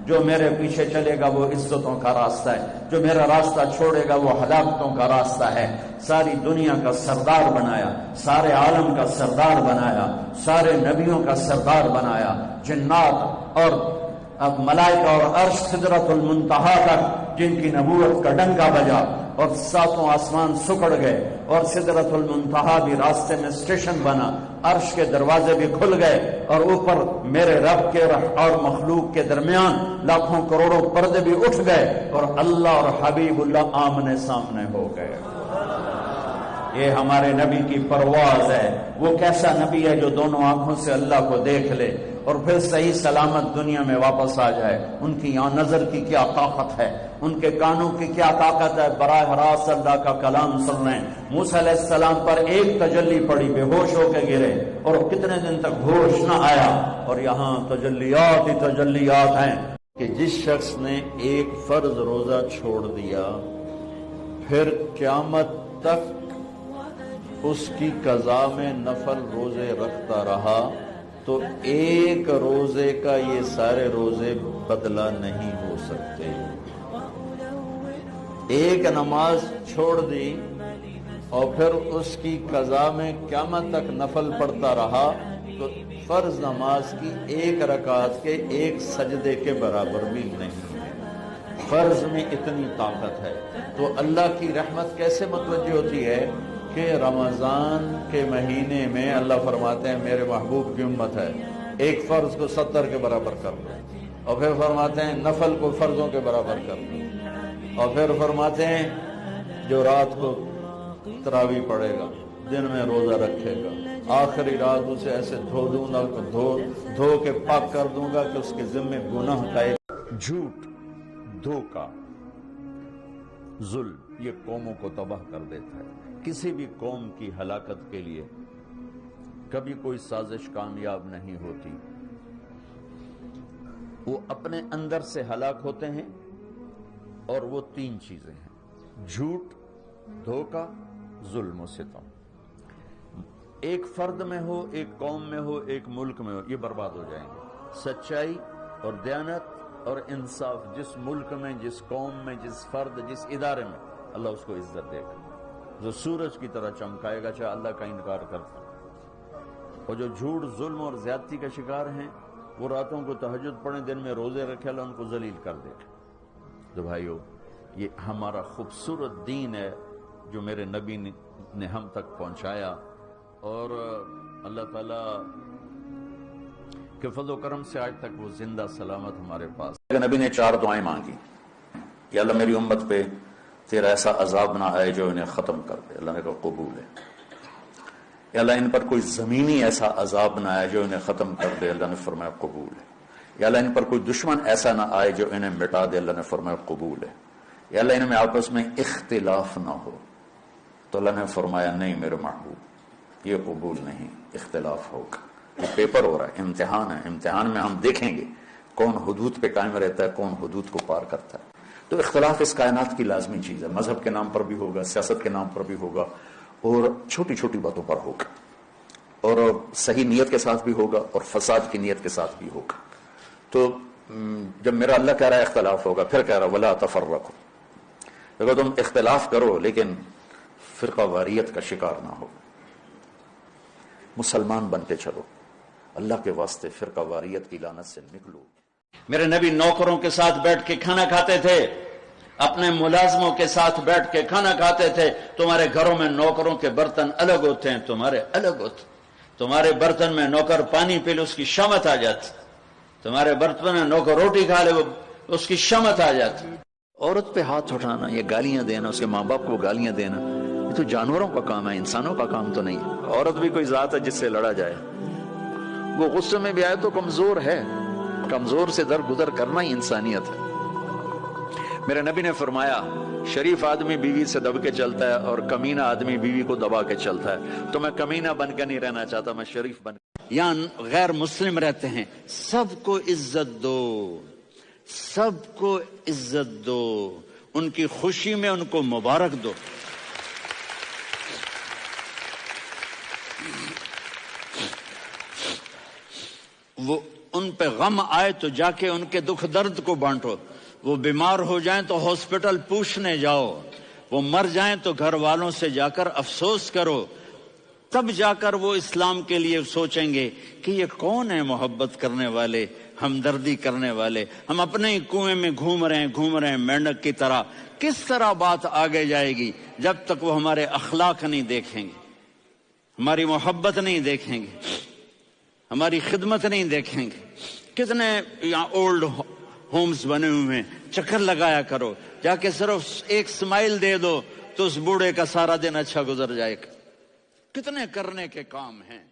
جو میرے پیچھے چلے گا وہ عزتوں کا راستہ ہے، جو میرا راستہ چھوڑے گا وہ ہلاکتوں کا راستہ ہے۔ ساری دنیا کا سردار بنایا، سارے عالم کا سردار بنایا، سارے نبیوں کا سردار بنایا، جنات اور ملائکہ اور عرش سدرۃ المنتہا تک جن کی نبوت کا ڈنکا بجا اور ساتوں آسمان سکڑ گئے اور سدرۃ المنتہا بھی راستے میں اسٹیشن بنا، عرش کے دروازے بھی کھل گئے اور اوپر میرے رب کے اور مخلوق کے درمیان لاکھوں کروڑوں پردے بھی اٹھ گئے اور اللہ اور حبیب اللہ آمنے سامنے ہو گئے۔ یہ ہمارے نبی کی پرواز ہے۔ وہ کیسا نبی ہے جو دونوں آنکھوں سے اللہ کو دیکھ لے اور پھر صحیح سلامت دنیا میں واپس آ جائے۔ ان کی یہاں نظر کی کیا طاقت ہے، ان کے کانوں کی کیا طاقت ہے، براہ راست اللہ کا کلام سن رہے ہیں۔ موسیٰ علیہ السلام پر ایک تجلی پڑی، بے ہوش ہو کے گرے اور کتنے دن تک ہوش نہ آیا، اور یہاں تجلیات ہی تجلیات ہیں کہ جس شخص نے ایک فرض روزہ چھوڑ دیا پھر قیامت تک اس کی قضا میں نفل روزے رکھتا رہا تو ایک روزے کا یہ سارے روزے بدلہ نہیں ہو سکتے۔ ایک نماز چھوڑ دی اور پھر اس کی قضا میں قیامت تک نفل پڑھتا رہا تو فرض نماز کی ایک رکعت کے ایک سجدے کے برابر بھی نہیں ہے۔ فرض میں اتنی طاقت ہے تو اللہ کی رحمت کیسے متوجہ ہوتی ہے کہ رمضان کے مہینے میں اللہ فرماتے ہیں میرے محبوب کی امت ہے، ایک فرض کو 70 کے برابر کر لو، اور پھر فرماتے ہیں نفل کو فرضوں کے برابر کر لو، اور پھر فرماتے ہیں جو رات کو تراویح پڑھے گا، دن میں روزہ رکھے گا، آخری رات اسے ایسے دھو دوں گا، دھو کے پاک کر دوں گا کہ اس کے ذمے گناہ کا ایک جھوٹ، دھوکہ، ظلم یہ قوموں کو تباہ کر دیتا ہے۔ کسی بھی قوم کی ہلاکت کے لیے کبھی کوئی سازش کامیاب نہیں ہوتی، وہ اپنے اندر سے ہلاک ہوتے ہیں، اور وہ تین چیزیں ہیں: جھوٹ، دھوکہ، ظلم و ستم۔ ایک فرد میں ہو، ایک قوم میں ہو، ایک ملک میں ہو، یہ برباد ہو جائیں گے۔ سچائی اور دیانت اور انصاف جس ملک میں، جس قوم میں، جس فرد، جس ادارے میں، اللہ اس کو عزت دے گا، جو سورج کی طرح چمکائے گا چاہے اللہ کا انکار کرتا۔ اور جو جھوٹ، ظلم اور زیادتی کا شکار ہیں وہ راتوں کو تہجد پڑھیں، دن میں روزے رکھے، اللہ ان کو ذلیل کر دے گا۔ تو بھائیو، یہ ہمارا خوبصورت دین ہے جو میرے نبی نے ہم تک پہنچایا، اور اللہ تعالیٰ کے فضل و کرم سے آج تک وہ زندہ سلامت ہمارے پاس۔ نبی نے 4 دعائیں مانگی کہ اللہ میری امت پہ تیرا ایسا عذاب نہ آئے جو انہیں ختم کر دے۔ اللہ نے کہا قبول ہے۔ یا اللہ ان پر کوئی زمینی ایسا عذاب نہ آئے جو انہیں ختم کر دے۔ اللہ نے فرمایا قبول ہے۔ یا اللہ ان پر کوئی دشمن ایسا نہ آئے جو انہیں مٹا دے۔ اللہ نے فرمایا قبول ہے۔ یا اللہ ان میں آپس میں اختلاف نہ ہو۔ تو اللہ نے فرمایا نہیں میرے محبوب، یہ قبول نہیں، اختلاف ہوگا۔ یہ پیپر ہو رہا ہے، امتحان ہے، امتحان میں ہم دیکھیں گے کون حدود پہ قائم رہتا ہے، کون حدود کو پار کرتا ہے۔ تو اختلاف اس کائنات کی لازمی چیز ہے، مذہب کے نام پر بھی ہوگا، سیاست کے نام پر بھی ہوگا، اور چھوٹی چھوٹی باتوں پر ہوگا، اور صحیح نیت کے ساتھ بھی ہوگا اور فساد کی نیت کے ساتھ بھی ہوگا۔ تو جب میرا اللہ کہہ رہا ہے اختلاف ہوگا، پھر کہہ رہا ولا تفرقوا، دیکھو تم اختلاف کرو لیکن فرقہ واریت کا شکار نہ ہو، مسلمان بن کے چلو، اللہ کے واسطے فرقہ واریت کی لعنت سے نکلو۔ میرے نبی نوکروں کے ساتھ بیٹھ کے کھانا کھاتے تھے، اپنے ملازموں کے ساتھ بیٹھ کے کھانا کھاتے تھے۔ تمہارے گھروں میں نوکروں کے برتن الگ ہوتے ہیں، تمہارے الگ ہوتے۔ تمہارے برتن میں نوکر پانی پی لے اس کی شمت آ جاتی، تمہارے برتن میں نوکر روٹی کھا لے اس کی شمت آ جاتی۔ عورت پہ ہاتھ اٹھانا، یہ گالیاں دینا، اس کے ماں باپ کو گالیاں دینا، یہ تو جانوروں کا کام ہے، انسانوں کا کام تو نہیں۔ عورت بھی کوئی ذات ہے جس سے لڑا جائے، وہ غصے میں بھی آئے تو کمزور ہے، کمزور سے درگزر کرنا ہی انسانیت ہے۔ میرے نبی نے فرمایا شریف آدمی بیوی سے دب کے چلتا ہے اور کمینہ آدمی بیوی کو دبا کے چلتا ہے۔ تو میں کمینہ بن کے نہیں رہنا چاہتا، میں شریف بن کے۔ یہاں غیر مسلم رہتے ہیں، سب کو عزت دو، سب کو عزت دو، ان کی خوشی میں ان کو مبارک دو۔ وہ ان پہ غم آئے تو جا کے ان کے دکھ درد کو بانٹو. وہ بیمار ہو جائیں تو ہاسپٹل پوچھنے جاؤ، وہ مر جائیں تو گھر والوں سے جا کر افسوس کرو. تب جا کر وہ اسلام کے لیے سوچیں گے کہ یہ کون ہے محبت کرنے والے، ہمدردی کرنے والے. ہم اپنے ہی کنویں میں گھوم رہے ہیں مینڈک کی طرح. کس طرح بات آگے جائے گی جب تک وہ ہمارے اخلاق نہیں دیکھیں گے، ہماری محبت نہیں دیکھیں گے، ہماری خدمت نہیں دیکھیں گے. کتنے یہاں اولڈ ہومز بنے ہوئے ہیں، چکر لگایا کرو، جا کے صرف ایک سمائل دے دو تو اس بوڑھے کا سارا دن اچھا گزر جائے گا. کتنے کرنے کے کام ہیں.